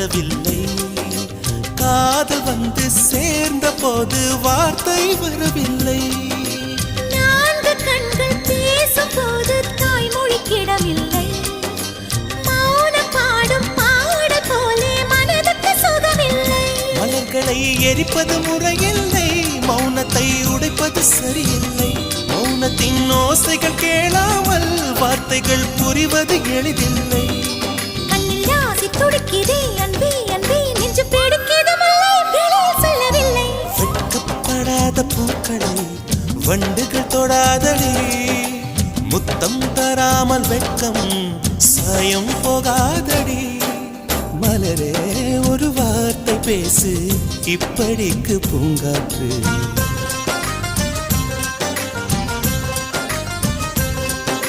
வரவில்லை. காதல் வந்து சேர்ந்த போது வார்த்தை வரவில்லை. நான்கு கண்கள் பேசும் போது தாய்மொழி கிடமில்லை. மௌனம் பாடும் பாடல் போலே மனதுக்கு சுகமில்லை. மலர்களை எரிப்பது முறையில்லை, மௌனத்தை உடைப்பது சரியில்லை. மௌனத்தின் ஓசைகள் கேளாமல் வார்த்தைகள் புரிவது எளிதில்லை. கண்ணில் ஆசை துடிக்குதே அன்பே அன்பே, நெஞ்சு பிடிக்குது மல்லை வெளியில் சொல்லவில்லை. வெட்கப்படாத பூக்களை வண்டுகள் தொடாதடி, முத்தம் தராமல் வெட்கம் சாயம் போகாதடி. மலரே ஒரு வார்த்தை பேசு, இப்படிக்கு பூங்காற்று.